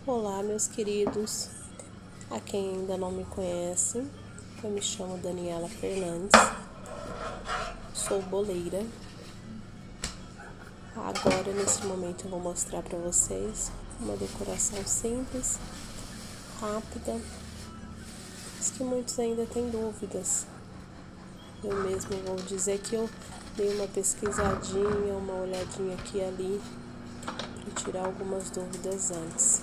Olá, meus queridos. A quem ainda não me conhece, eu me chamo Daniela Fernandes, sou boleira. Agora, nesse momento, eu vou mostrar para vocês uma decoração simples, rápida, mas que muitos ainda têm dúvidas. Eu mesmo vou dizer que eu dei uma pesquisadinha, uma olhadinha aqui e ali, para tirar algumas dúvidas antes.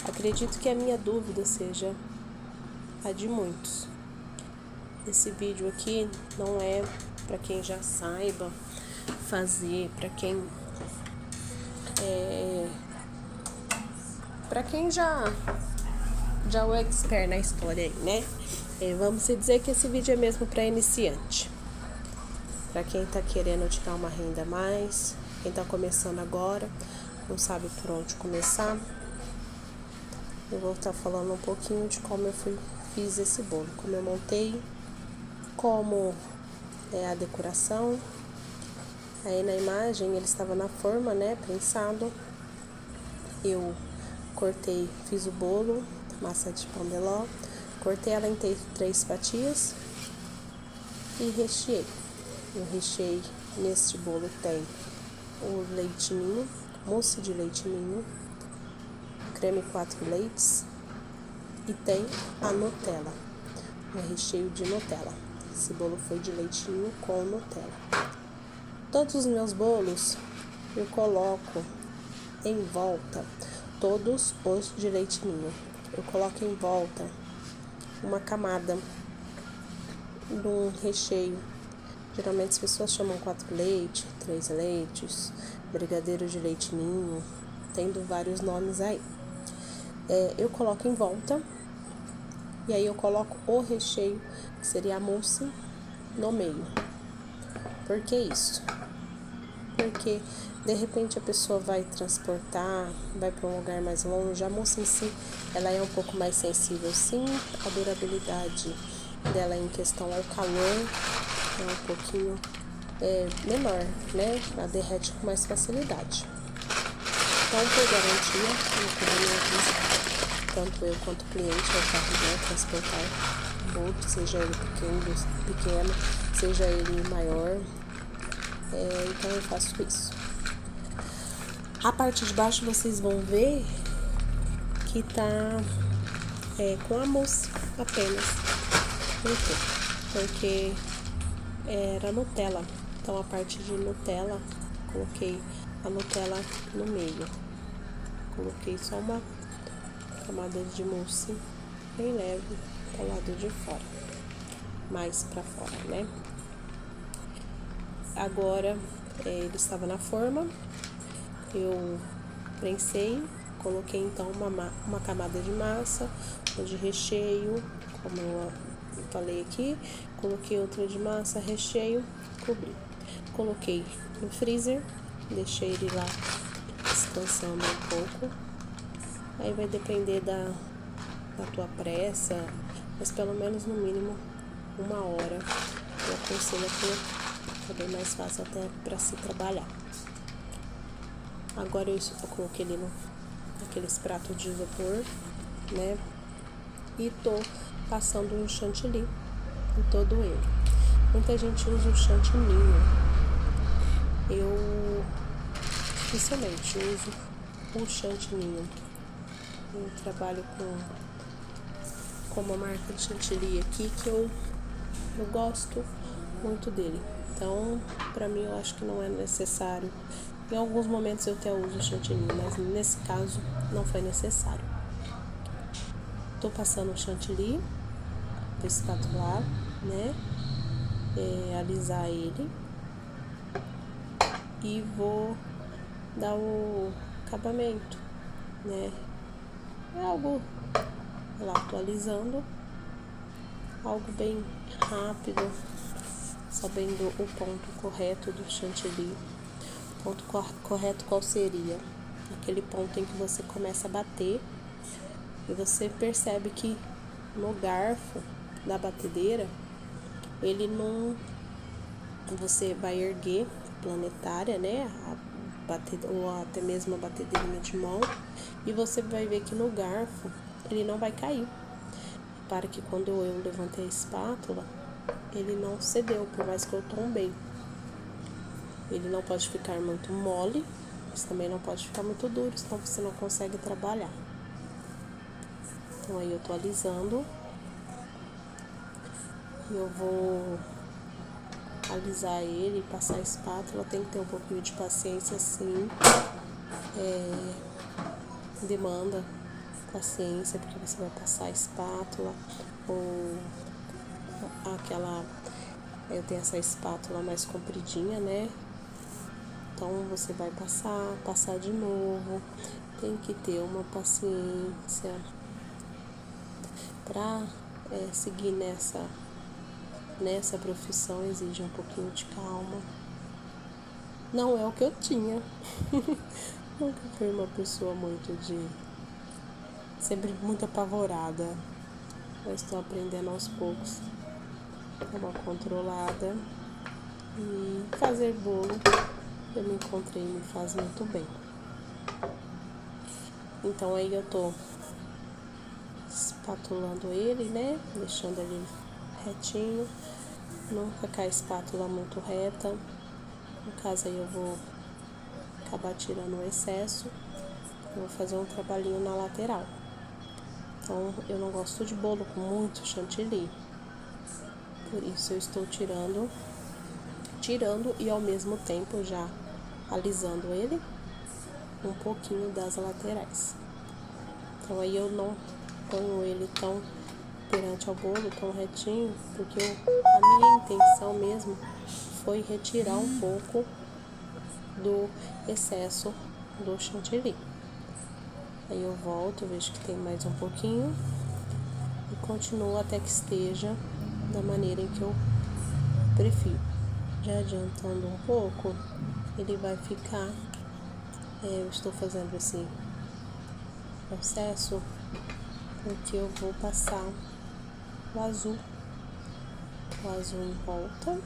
Acredito que a minha dúvida seja a de muitos. Esse vídeo aqui não é para quem já saiba fazer, para quem já é o expert na história aí, né? Vamos dizer que esse vídeo é mesmo para iniciante, para quem tá querendo tirar uma renda a mais, quem tá começando agora, não sabe por onde começar. Eu vou estar falando um pouquinho de como eu fiz esse bolo, como eu montei, como é a decoração. Aí na imagem ele estava na forma, né, prensado. Eu cortei, fiz o bolo, massa de pão de ló, cortei ela em 3 fatias e recheei. Eu recheei, neste bolo tem o leite ninho, mousse de leite ninho, creme 4 leites e tem a Nutella, um recheio de Nutella. Esse bolo foi de leite ninho com Nutella. Todos os meus bolos eu coloco em volta, todos os de leite ninho, eu coloco em volta uma camada de um recheio. Geralmente as pessoas chamam 4 leites, 3 leites, brigadeiro de leite ninho, tendo vários nomes aí. Eu coloco em volta e aí eu coloco o recheio, que seria a mousse, no meio. Por que isso? Porque de repente a pessoa vai transportar, vai para um lugar mais longe. A mousse em si, ela é um pouco mais sensível, sim. A durabilidade dela em questão ao calor é um pouquinho menor, né? Ela derrete com mais facilidade. Então, por garantia, no caminho, tanto eu quanto o cliente é o carro, né, transportar o bolo, seja ele pequeno, seja ele maior. Então eu faço isso. A parte de baixo vocês vão ver que tá com a mousse apenas. Por quê? Porque era Nutella. Então a parte de Nutella, coloquei a Nutella no meio. Coloquei só uma camada de mousse bem leve para o lado de fora, mais para fora, né? Agora ele estava na forma, eu prensei, coloquei então uma camada de massa, ou de recheio, como eu falei aqui, coloquei outra de massa, recheio, cobri. Coloquei no freezer, deixei ele lá descansando um pouco. Aí vai depender da tua pressa, mas pelo menos no mínimo 1 hora. Eu aconselho que é bem mais fácil até para se trabalhar. Agora eu coloquei ele naqueles pratos de isopor, né? E tô passando um chantilly em todo ele. Muita gente usa o chantilly. Eu dificilmente uso o chantilly. Eu trabalho com uma marca de chantilly aqui que eu gosto muito dele. Então, pra mim, eu acho que não é necessário. Em alguns momentos eu até uso chantilly, mas nesse caso não foi necessário. Tô passando o chantilly, vou espatular, né? Alisar ele e vou dar o acabamento, né? É algo, lá, tô alisando, algo bem rápido, sabendo o ponto correto do chantilly. O ponto correto qual seria? Aquele ponto em que você começa a bater e você percebe que no garfo da batedeira, ele não... Você vai erguer a planetária, né? ou até mesmo a batedeirinha de mão, e você vai ver que no garfo ele não vai cair. Para que quando eu levantei a espátula, ele não cedeu, por mais que eu tombei. Ele não pode ficar muito mole, mas também não pode ficar muito duro, senão você não consegue trabalhar. Então aí eu tô alisando. E eu vou alisar ele, passar a espátula. Tem que ter um pouquinho de paciência, sim. Demanda paciência, porque você vai passar a espátula ou aquela... Eu tenho essa espátula mais compridinha, né? Então você vai passar de novo. Tem que ter uma paciência para seguir nessa profissão. Exige um pouquinho de calma. Não é o que eu tinha. Nunca fui uma pessoa sempre muito apavorada. Eu estou aprendendo aos poucos. Dar uma controlada. E fazer bolo, eu me encontrei, me faz muito bem. Então aí eu tô espatulando ele, né? Deixando ele retinho. Nunca com a espátula muito reta. No caso aí eu vou acabar tirando o excesso. Eu vou fazer um trabalhinho na lateral. Então eu não gosto de bolo com muito chantilly. Por isso eu estou tirando e ao mesmo tempo já alisando ele um pouquinho das laterais. Então aí eu não ponho ele tão perante ao bolo, tão retinho, porque a minha intenção mesmo foi retirar um pouco do excesso do chantilly. Aí eu volto, vejo que tem mais um pouquinho e continuo até que esteja da maneira em que eu prefiro. Já adiantando um pouco, ele vai ficar... eu estou fazendo esse processo porque eu vou passar o azul em volta,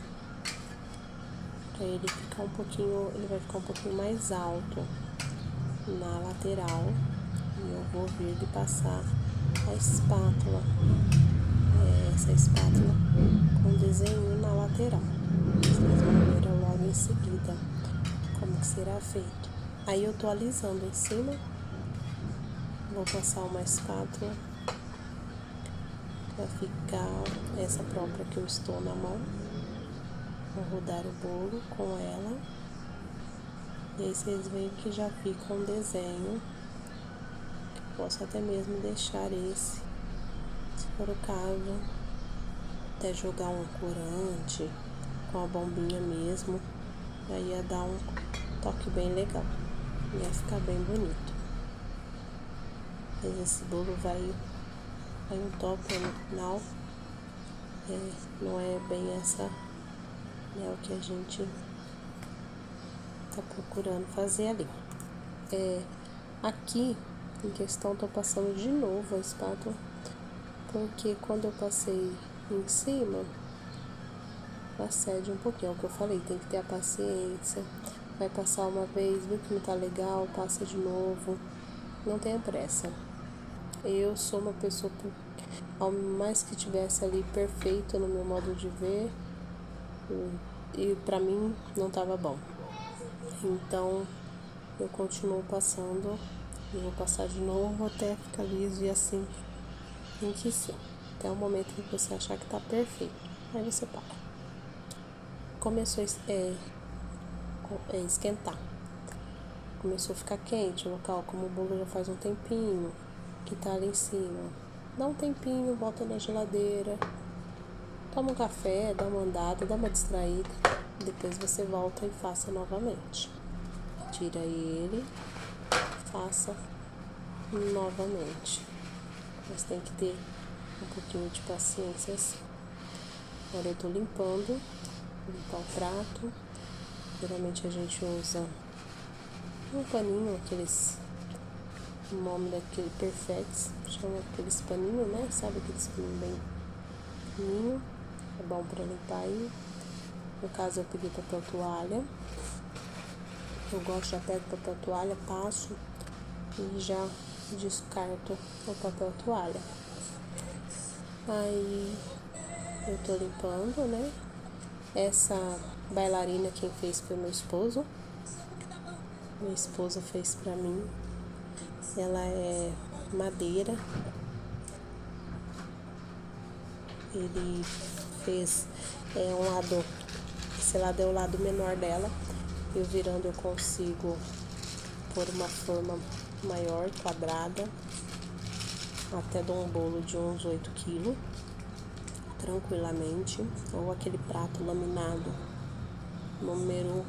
para ele ficar ele vai ficar um pouquinho mais alto na lateral, e eu vou vir de passar a espátula, essa espátula com desenho na lateral. Vocês vão ver logo em seguida como que será feito. Aí eu tô alisando em cima, vou passar uma espátula para ficar essa própria que eu estou na mão. Vou rodar o bolo com ela. E aí vocês veem que já fica um desenho. Posso até mesmo deixar esse, se for o caso, até jogar um corante com a bombinha mesmo. Aí ia dar um toque bem legal. Ia ficar bem bonito. Mas esse bolo vai um top no final. Não é bem essa, né, o que a gente tá procurando fazer ali. Aqui em questão, tô passando de novo a espátula, porque quando eu passei em cima, acede um pouquinho. É o que eu falei, tem que ter a paciência. Vai passar uma vez, viu que não tá legal, passa de novo. Não tenha pressa. Eu sou uma pessoa que, ao mais que tivesse ali perfeito no meu modo de ver, e pra mim não tava bom. Então eu continuo passando, e vou passar de novo até ficar liso, e assim tem que ser, até o momento que você achar que tá perfeito. Aí você para. Começou a esquentar, começou a ficar quente o local, como o bolo já faz um tempinho que tá ali em cima. Dá um tempinho, volta na geladeira, toma um café, dá uma andada, dá uma distraída, depois você volta e faça novamente. Tira ele, faça novamente. Mas tem que ter um pouquinho de paciência assim. Agora eu tô limpar o prato. Geralmente a gente usa um paninho, o nome daquele Perfex, chama aqueles paninhos, né? Sabe aqueles paninhos bem fininho? É bom pra limpar aí. No caso eu peguei papel toalha. Eu gosto, já pego papel toalha, passo e já descarto o papel toalha. Aí eu tô limpando, né? Essa bailarina quem fez foi meu esposo. Meu esposo fez pra mim. Ela é madeira. Ele fez um lado, esse lado é o lado menor dela. Eu virando eu consigo pôr uma forma maior, quadrada, até dar um bolo de uns 8 quilos, tranquilamente. Ou aquele prato laminado número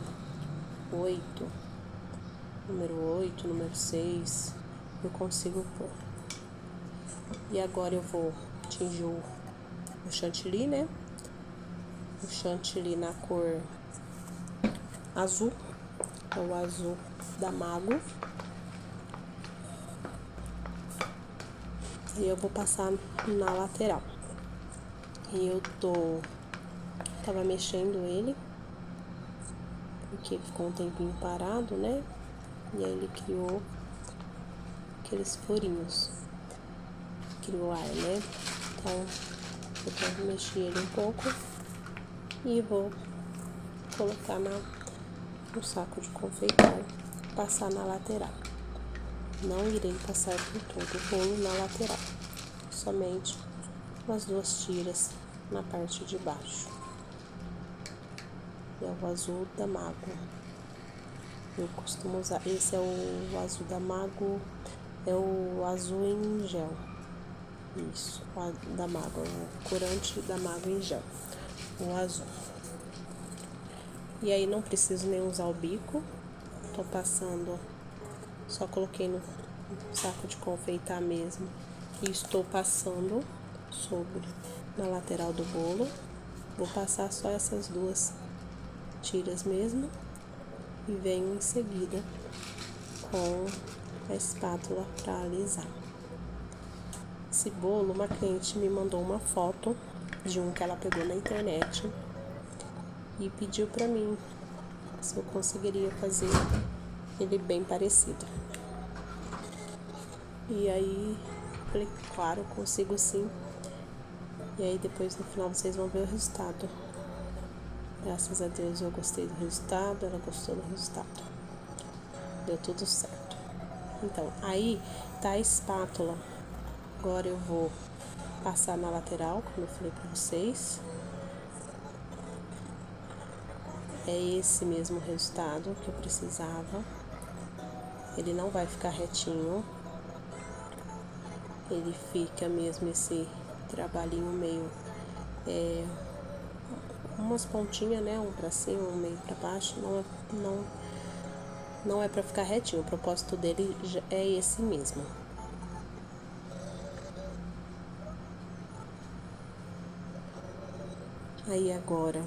8, número 6, eu consigo pôr. E agora eu vou tingir o chantilly, né? O chantilly na cor azul, o azul da Mago. E eu vou passar na lateral. E eu tava mexendo ele, porque ele ficou um tempinho parado, né? E aí ele criou aqueles furinhos, criou ar, né? Então eu vou mexer ele um pouco e vou colocar no saco de confeitar, passar na lateral. Não irei passar por todo o bolo na lateral, somente as 2 tiras na parte de baixo. É o azul da Mago. Eu costumo usar, esse é o azul da Mago, é o azul em gel. Isso, da Mago, o corante da Mago em gel, o azul. E aí não preciso nem usar o bico, tô passando, só coloquei no saco de confeitar mesmo e estou passando na lateral do bolo. Vou passar só essas 2 tiras mesmo e venho em seguida com a espátula para alisar. Esse bolo, uma cliente me mandou uma foto de um que ela pegou na internet e pediu para mim se eu conseguiria fazer ele bem parecido. E aí falei, claro, consigo sim. E aí depois no final vocês vão ver o resultado. Graças a Deus eu gostei do resultado, ela gostou do resultado. Deu tudo certo. Então, aí tá a espátula. Agora eu vou passar na lateral, como eu falei pra vocês. É esse mesmo resultado que eu precisava. Ele não vai ficar retinho. Ele fica mesmo esse trabalhinho meio... umas pontinhas, né? Um pra cima, um meio pra baixo. Não é pra ficar retinho. O propósito dele é esse mesmo. Aí agora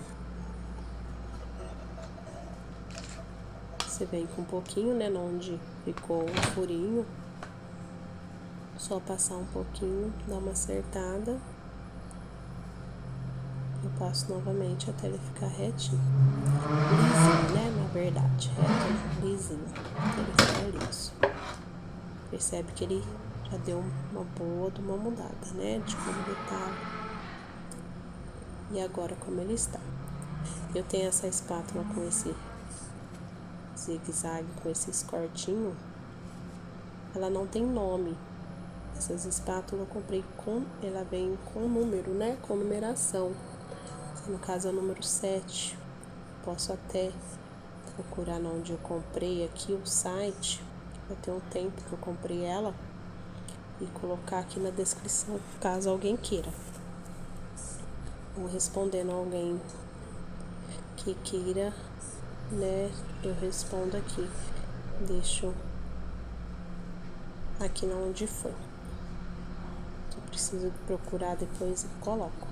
você vem com um pouquinho, né? Onde ficou o furinho. Só passar um pouquinho, dar uma acertada. Eu passo novamente até ele ficar retinho. Lisinho, né? Na verdade, reto, lisinho. Até ele ficar liso. Percebe que ele já deu uma mudada, né? De como ele tá. E agora como ele está. Eu tenho essa espátula com esse zigue-zague, com esses cortinhos. Ela não tem nome. Essas espátulas eu comprei ela vem com número, né? Com numeração. No caso é o número 7. Posso até procurar onde eu comprei aqui o site. Já tem um tempo que eu comprei ela. E colocar aqui na descrição, caso alguém queira. Vou respondendo a alguém que queira, né? Eu respondo aqui. Deixo aqui na onde foi. Eu preciso procurar depois e coloco.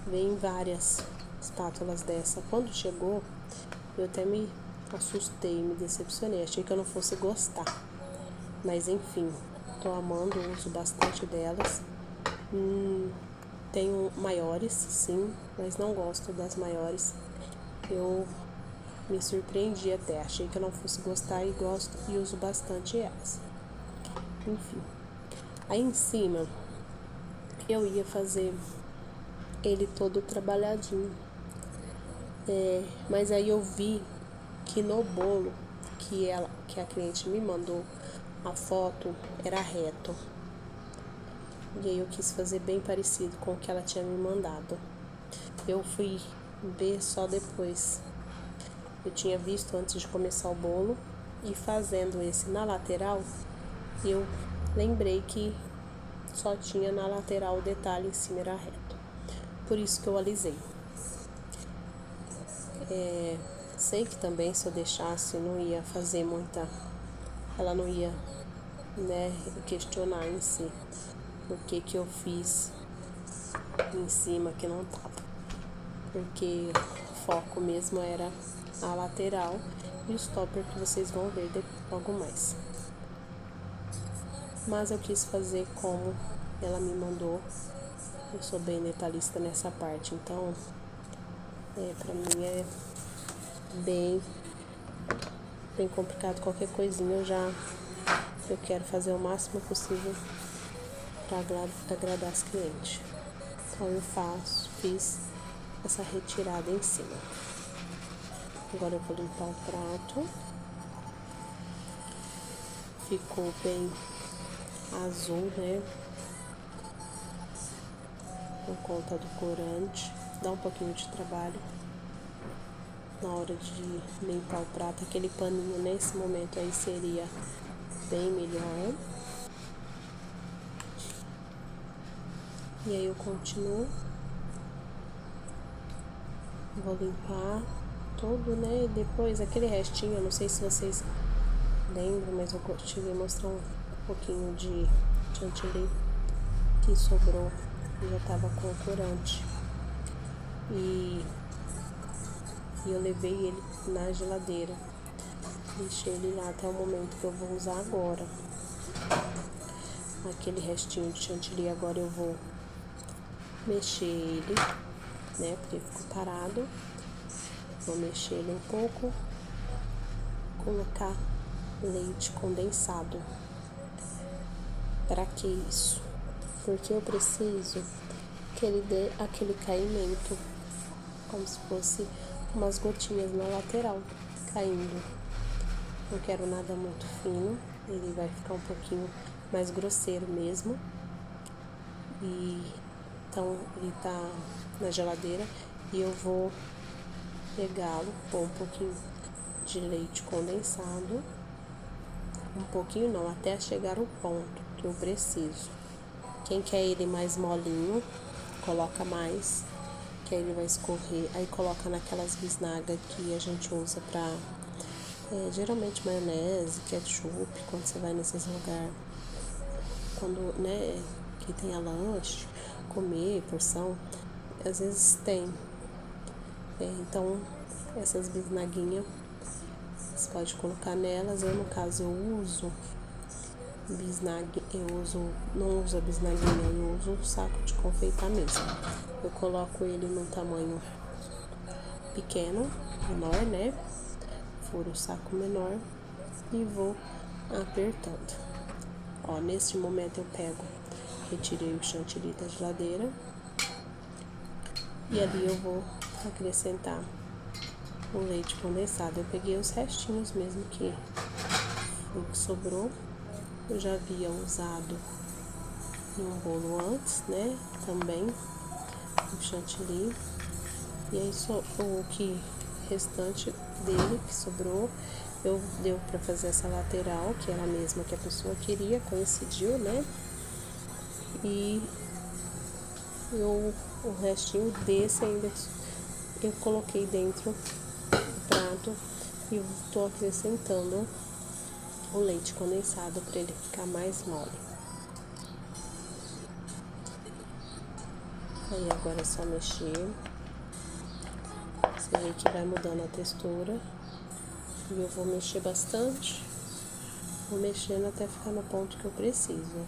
Vem várias espátulas dessa. Quando chegou, eu até me assustei, me decepcionei. Achei que eu não fosse gostar. Mas enfim, tô amando, uso bastante delas. Tenho maiores, sim, mas não gosto das maiores. Eu me surpreendi até. Achei que eu não fosse gostar e gosto e uso bastante elas. Enfim. Aí em cima, eu ia fazer ele todo trabalhadinho. Mas aí eu vi que no bolo que a cliente me mandou, a foto era reto. E aí eu quis fazer bem parecido com o que ela tinha me mandado. Eu fui ver só depois. Eu tinha visto antes de começar o bolo e fazendo esse na lateral, eu lembrei que só tinha na lateral o detalhe, em cima era reto. Por isso que eu alisei. Sei que também se eu deixasse não ia fazer muita... Ela não ia, né, questionar em si o que eu fiz em cima que não tava. Porque o foco mesmo era a lateral e os topper que vocês vão ver logo mais. Mas eu quis fazer como ela me mandou. Eu sou bem detalhista nessa parte, então pra mim é bem complicado. Qualquer coisinha eu quero fazer o máximo possível para agradar as clientes. Então eu fiz essa retirada em cima. Agora eu vou limpar o prato. Ficou bem azul, né? Por conta do corante. Dá um pouquinho de trabalho na hora de limpar o prato. Aquele paninho nesse momento aí seria bem melhor. E aí eu continuo. Vou limpar todo, né? E depois aquele restinho, eu não sei se vocês lembram, mas eu cheguei a mostrar um pouquinho de chantilly que sobrou. Eu já tava com o corante. E eu levei ele na geladeira. Deixei ele lá até o momento que eu vou usar agora. Aquele restinho de chantilly agora eu vou mexer ele, né? Porque ficou parado. Vou mexer ele um pouco. Colocar leite condensado. Para que isso? Porque eu preciso que ele dê aquele caimento, como se fosse umas gotinhas na lateral caindo. Não quero nada muito fino, ele vai ficar um pouquinho mais grosseiro mesmo. E então ele tá na geladeira e eu vou pegá-lo, pôr um pouquinho de leite condensado, um pouquinho não, até chegar ao ponto que eu preciso. Quem quer ele mais molinho, coloca mais, que aí ele vai escorrer. Aí coloca naquelas bisnagas que a gente usa pra geralmente maionese, ketchup, quando você vai nesses lugares, quando, né, que tem a lanche, comer, porção, às vezes tem. Então, essas bisnaguinhas, você pode colocar nelas. Eu, no caso, eu uso bisnaga, não uso a bisnaguinha, eu uso o saco de confeitar mesmo. Eu coloco ele num tamanho pequeno, menor, né? Furo o saco menor e vou apertando. Ó, neste momento eu retirei o chantilly da geladeira e ali eu vou acrescentar o leite condensado. Eu peguei os restinhos mesmo que sobrou. Eu já havia usado no bolo antes, né? Também o chantilly. E aí o que restante dele que sobrou, deu para fazer essa lateral, que era a mesma que a pessoa queria, coincidiu, né? E o restinho desse ainda eu coloquei dentro do prato e estou acrescentando o leite condensado para ele ficar mais mole. Aí agora é só mexer. Você vê que vai mudando a textura. E eu vou mexer bastante. Vou mexendo até ficar no ponto que eu preciso.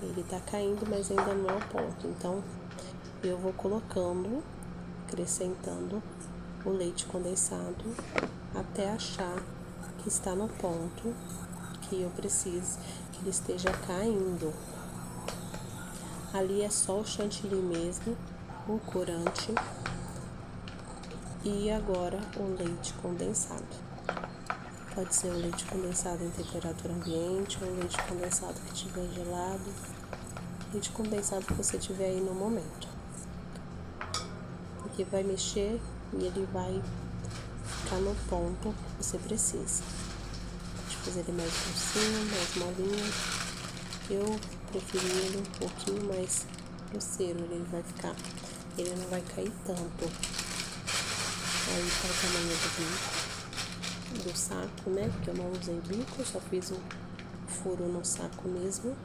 Ele tá caindo, mas ainda não é o ponto. Então, eu vou colocando, acrescentando o leite condensado até achar que está no ponto que eu preciso que ele esteja caindo. Ali é só o chantilly mesmo, o corante e agora o leite condensado. Pode ser um leite condensado em temperatura ambiente ou um leite condensado que estiver gelado. Leite condensado que você tiver aí no momento. Porque vai mexer e ele vai ficar no ponto que você precisa. Pode fazer ele mais grossinho, mais molinho. Eu preferi ele um pouquinho mais grosseiro. Ele vai ficar, ele não vai cair tanto. Aí tá o tamanho do saco, né? Porque eu não usei bico, só fiz um furo no saco mesmo.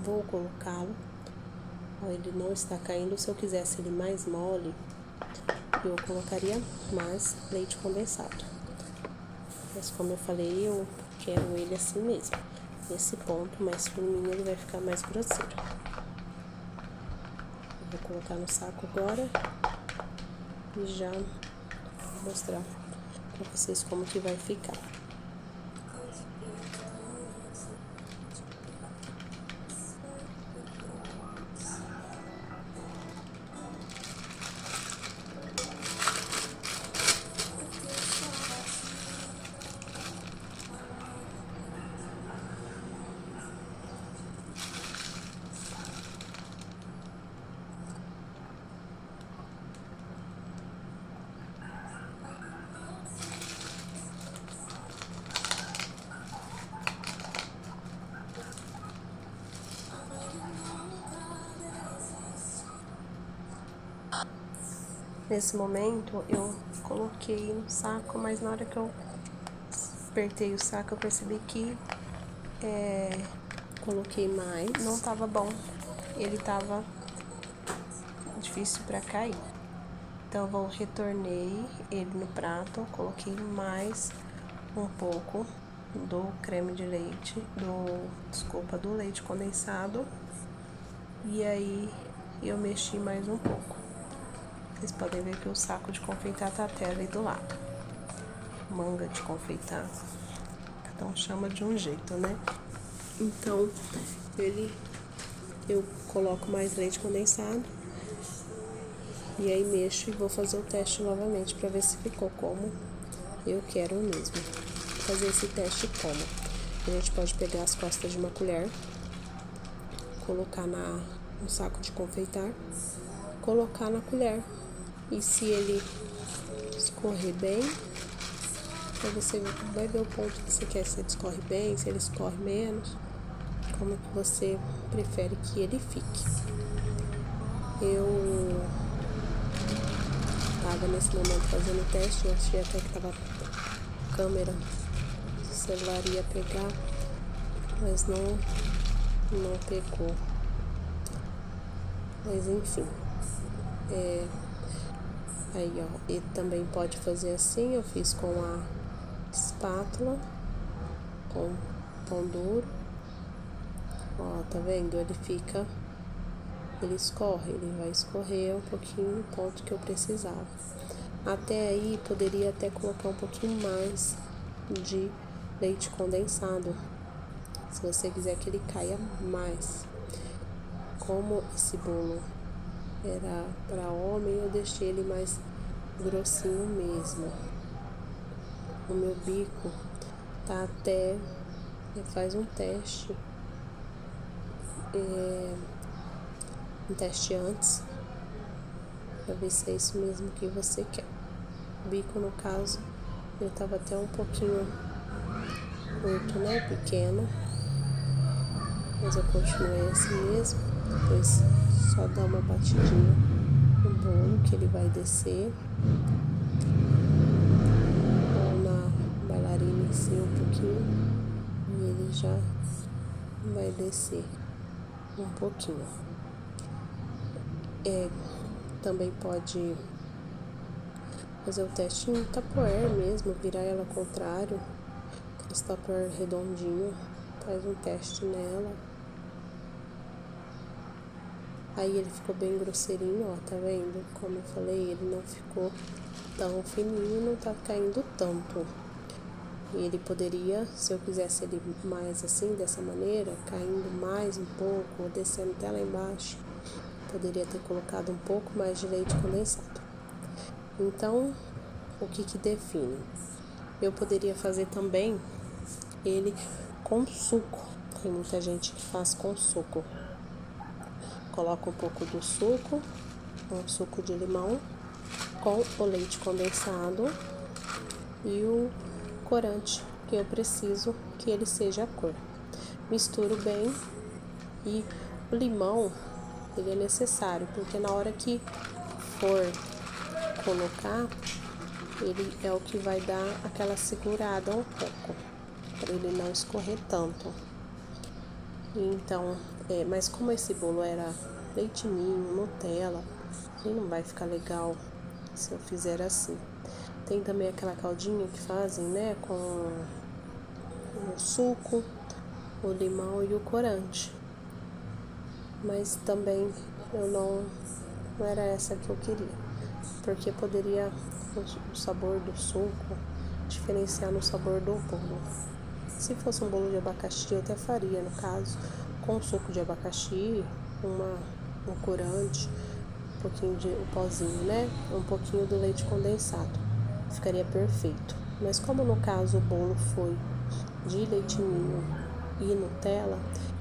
Vou colocá-lo. Ele não está caindo. Se eu quisesse ele mais mole, eu colocaria mais leite condensado. Mas como eu falei, eu quero ele assim mesmo. Nesse ponto mais fininho, ele vai ficar mais grosseiro. Eu vou colocar no saco agora e já vou mostrar pra vocês como que vai ficar. Nesse momento eu coloquei no saco, mas na hora que eu apertei o saco eu percebi que coloquei mais, não tava bom, ele tava difícil para cair. Então eu retornei ele no prato, coloquei mais um pouco do creme de leite, do leite condensado, e aí eu mexi mais um pouco. Vocês podem ver que o saco de confeitar tá até ali do lado. Manga de confeitar. Cada um chama de um jeito, né? Então, eu coloco mais leite condensado. E aí mexo e vou fazer o teste novamente para ver se ficou como eu quero mesmo. Fazer esse teste como? A gente pode pegar as costas de uma colher, colocar no saco de confeitar, colocar na colher. E se ele escorrer bem, aí você vai ver o ponto que você quer, se ele escorre bem, se ele escorre menos, como que você prefere que ele fique. Eu tava nesse momento fazendo o teste, eu achei até que tava a câmera do celular ia pegar, mas não pegou. Mas enfim, aí ó, e também pode fazer assim, eu fiz com a espátula, com pão duro, ó, tá vendo? Ele escorre, ele vai escorrer um pouquinho no ponto que eu precisava. Até aí, poderia até colocar um pouquinho mais de leite condensado, se você quiser que ele caia mais. Como esse bolo era para homem, eu deixei ele mais grossinho mesmo. O meu bico tá até, faz um teste, um teste antes, para ver se é isso mesmo que você quer. O bico, no caso, ele tava até um pouquinho curto, né, pequeno, mas eu continuei assim mesmo. Depois só dá uma batidinha no bolo que ele vai descer, ou na bailarina em si um pouquinho, e ele já vai descer um pouquinho. Também pode fazer o teste em Tupperware mesmo, virar ela ao contrário, aquele Tupperware redondinho, faz um teste nela. Aí ele ficou bem grosseirinho, ó, tá vendo? Como eu falei, ele não ficou tão fininho, não tá caindo tanto. E ele poderia, se eu quisesse ele mais assim, dessa maneira, caindo mais um pouco, ou descendo até lá embaixo, poderia ter colocado um pouco mais de leite condensado. Então, o que define? Eu poderia fazer também ele com suco. Tem muita gente que faz com suco. Coloca um pouco do suco, um suco de limão, com o leite condensado e o corante que eu preciso que ele seja a cor. Misturo bem e o limão ele é necessário porque na hora que for colocar ele é o que vai dar aquela segurada um pouco para ele não escorrer tanto. Então, mas como esse bolo era leite ninho, Nutella, ele não vai ficar legal se eu fizer assim. Tem também aquela caldinha que fazem, né, com o suco, o limão e o corante. Mas também eu não era essa que eu queria, porque poderia o sabor do suco diferenciar no sabor do bolo. Se fosse um bolo de abacaxi, eu até faria, no caso, com suco de abacaxi, um corante, um pouquinho de o pozinho, né? Um pouquinho do leite condensado. Ficaria perfeito. Mas como no caso o bolo foi de leite ninho e Nutella,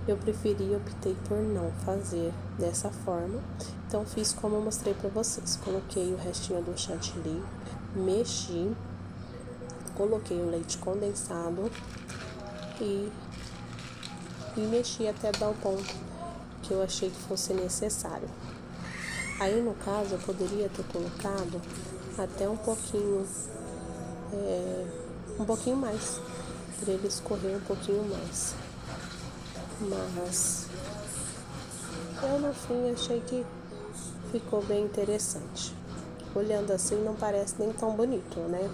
eu optei por não fazer dessa forma. Então fiz como eu mostrei para vocês. Coloquei o restinho do chantilly, mexi, coloquei o leite condensado e mexi até dar o ponto que eu achei que fosse necessário. Aí no caso eu poderia ter colocado até um pouquinho mais, para ele escorrer um pouquinho mais. Mas eu no fim achei que ficou bem interessante. Olhando assim não parece nem tão bonito, né?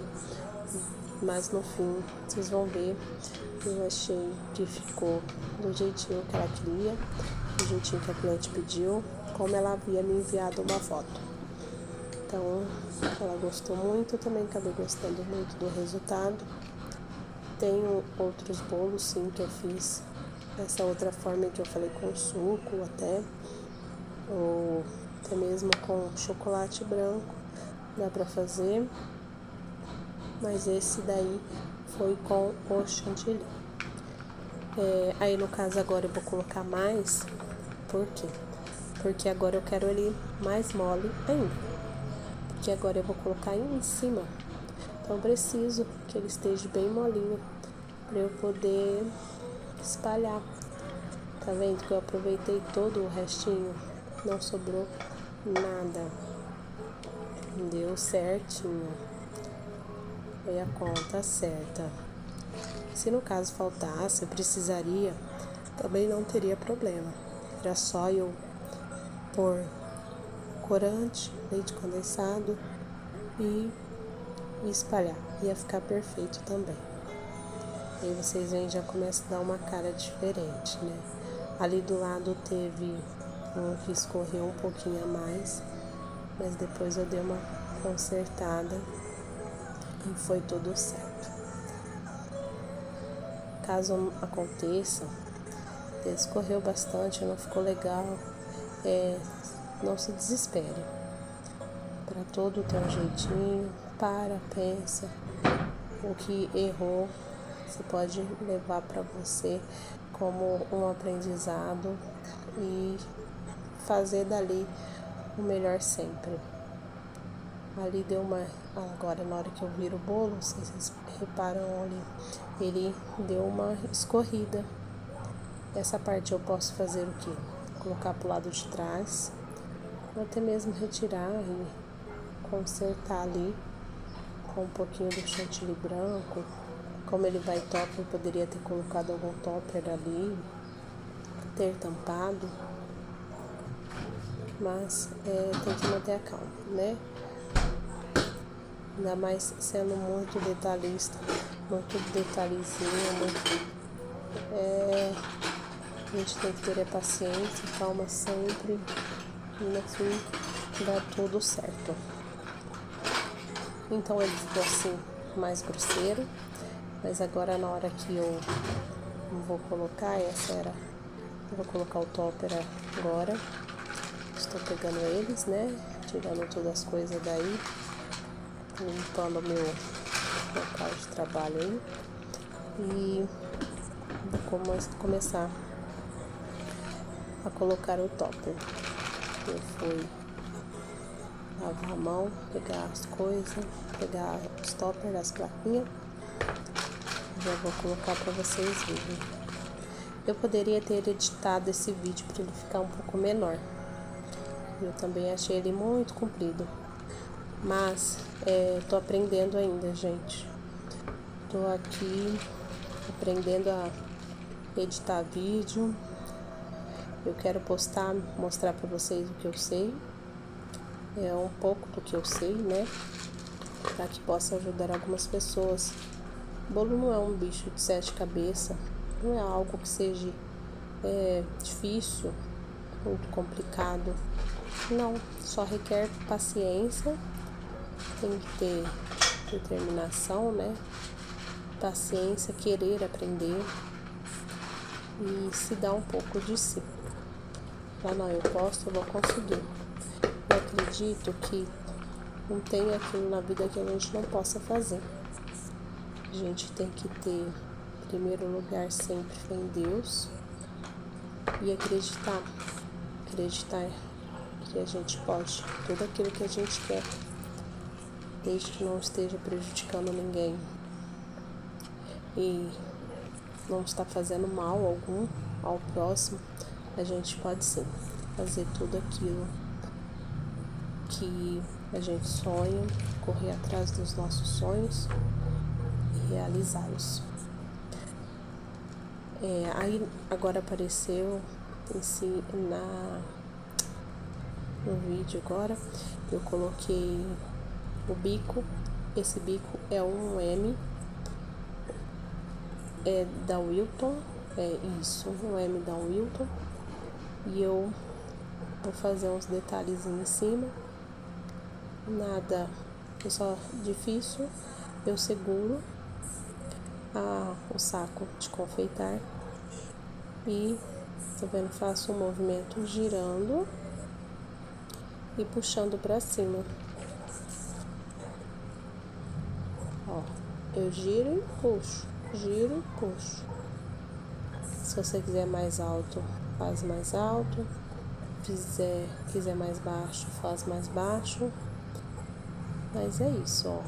Mas no fim vocês vão ver, eu achei que ficou do jeitinho que ela queria, do jeitinho que a cliente pediu, como ela havia me enviado uma foto. Então ela gostou muito, também acabei gostando muito do resultado. Tenho outros bolos sim que eu fiz dessa outra forma que eu falei, com suco até, ou até mesmo com chocolate branco, dá pra fazer. Mas esse daí foi com o chantilly. Aí no caso agora eu vou colocar mais. Por quê? Porque agora eu quero ele mais mole ainda. Porque agora eu vou colocar em cima. Então eu preciso que ele esteja bem molinho para eu poder espalhar. Tá vendo que eu aproveitei todo o restinho? Não sobrou nada. Deu certinho. Foi a conta certa. Se no caso faltasse, eu precisaria, também não teria problema. Era só eu pôr corante, leite condensado e espalhar. Ia ficar perfeito também. Aí vocês veem, já começa a dar uma cara diferente, né? Ali do lado teve um que escorreu um pouquinho a mais, mas depois eu dei uma consertada e foi tudo certo. Caso aconteça, escorreu bastante, não ficou legal, não se desespere. Para tudo tem um jeitinho, pensa, o que errou, você pode levar para você como um aprendizado e fazer dali o melhor sempre. Ali deu agora na hora que eu viro o bolo, vocês reparam ali, ele deu uma escorrida. Essa parte eu posso fazer o quê? Colocar pro lado de trás, ou até mesmo retirar e consertar ali com um pouquinho do chantilly branco. Como ele vai top, eu poderia ter colocado algum topper ali, ter tampado, mas tem que manter a calma, né? Ainda mais sendo muito detalhista, muito detalhezinho, a gente tem que ter paciência, calma sempre, e no fim dá tudo certo. Então ele ficou assim, mais grosseiro. Mas agora na hora que eu vou colocar, eu vou colocar o topper agora. Estou pegando eles, né? Tirando todas as coisas daí. Limpando o meu local de trabalho aí. E vou começar a colocar o topper. Eu fui lavar a mão, pegar as coisas, pegar os topper, as plaquinhas. Já vou colocar para vocês verem. Eu poderia ter editado esse vídeo para ele ficar um pouco menor. Eu também achei ele muito comprido. Mas tô aprendendo ainda, gente. Tô aqui aprendendo a editar vídeo. Eu quero postar, mostrar para vocês o que eu sei. Um pouco do que eu sei, né? Para que possa ajudar algumas pessoas. Bolo não é um bicho de 7 cabeças. Não é algo que seja difícil, muito complicado. Não, só requer paciência. Tem que ter determinação, né? Paciência, querer aprender e se dar um pouco de si. Não, eu posso, eu vou conseguir. Eu acredito que não tem aquilo na vida que a gente não possa fazer. A gente tem que ter, em primeiro lugar, sempre fé em Deus e acreditar que a gente pode tudo aquilo que a gente quer, desde que não esteja prejudicando ninguém e não está fazendo mal algum ao próximo. A gente pode sim fazer tudo aquilo que a gente sonha, correr atrás dos nossos sonhos e realizá-los. Aí agora apareceu em si no vídeo agora, eu coloquei o bico. Esse bico é um M, da Wilton, um M da Wilton, e eu vou fazer uns detalhezinhos em cima, nada só difícil. Eu seguro o saco de confeitar e, tá vendo, faço um movimento girando e puxando para cima. Ó, eu giro e puxo, giro e puxo. Se você quiser mais alto, faz mais alto. Quiser mais baixo, faz mais baixo. Mas é isso, ó.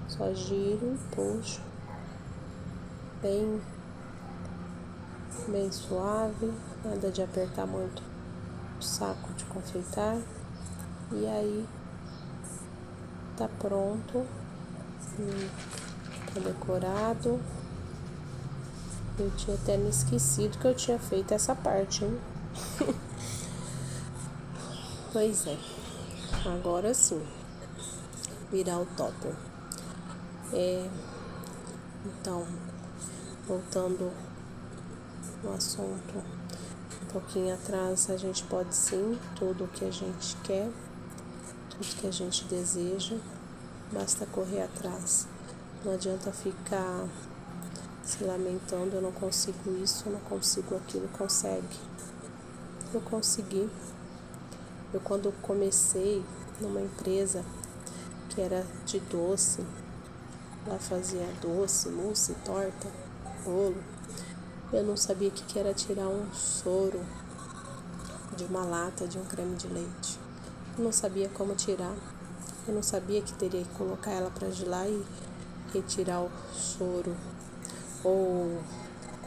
Só giro e puxo. Bem suave, nada de apertar muito o saco de confeitar. E aí tá pronto, tá decorado. Eu tinha até me esquecido que eu tinha feito essa parte, hein? Pois é, agora sim, virar o topper. Então, voltando no assunto um pouquinho atrás, a gente pode sim, tudo o que a gente quer, tudo que a gente deseja, basta correr atrás. Não adianta ficar se lamentando, eu não consigo isso, eu não consigo aquilo. Consegue. Eu consegui. Eu, quando comecei numa empresa que era de doce, ela fazia doce, mousse, torta, bolo, eu não sabia o que era tirar um soro de uma lata de um creme de leite. Eu não sabia como tirar. Eu não sabia que teria que colocar ela para gelar e retirar o soro, ou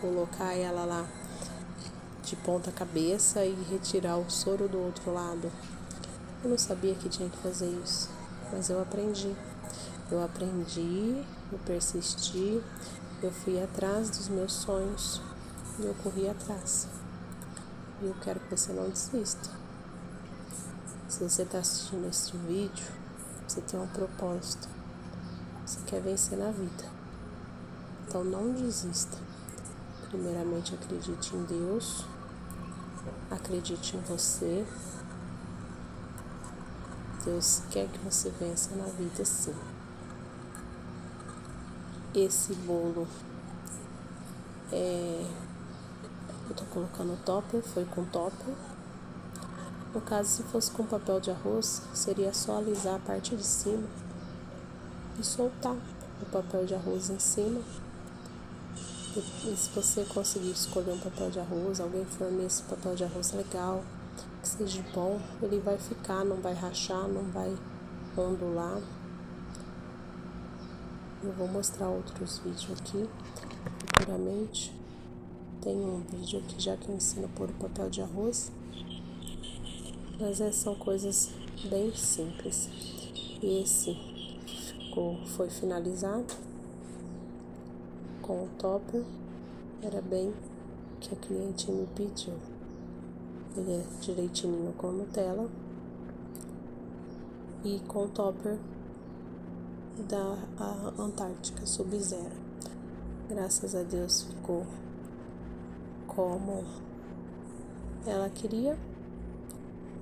colocar ela lá de ponta cabeça e retirar o soro do outro lado. Eu não sabia que tinha que fazer isso, mas eu aprendi. Eu persisti, eu fui atrás dos meus sonhos e eu corri atrás. E eu quero que você não desista. Se você está assistindo este vídeo, você tem um propósito. Você quer vencer na vida. Então não desista. Primeiramente, acredite em Deus. Acredite em você. Deus quer que você vença na vida, sim. esse bolo eu tô colocando topper, foi com topper. No caso, se fosse com papel de arroz, seria só alisar a parte de cima e soltar o papel de arroz em cima. E se você conseguir escolher um papel de arroz, alguém forneça papel de arroz legal, que seja bom, ele vai ficar, não vai rachar, não vai ondular. Eu vou mostrar outros vídeos aqui, futuramente. Tem um vídeo aqui já que eu ensino a pôr o papel de arroz. Mas são coisas bem simples. E esse foi finalizado com o topper. Era bem o que a cliente me pediu. Ele é direitinho com Nutella e com o topper da Antártica Sub-Zero. Graças a Deus ficou como ela queria.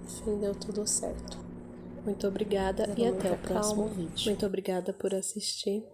Enfim, deu tudo certo. Muito obrigada e até o próximo vídeo. Muito obrigada por assistir.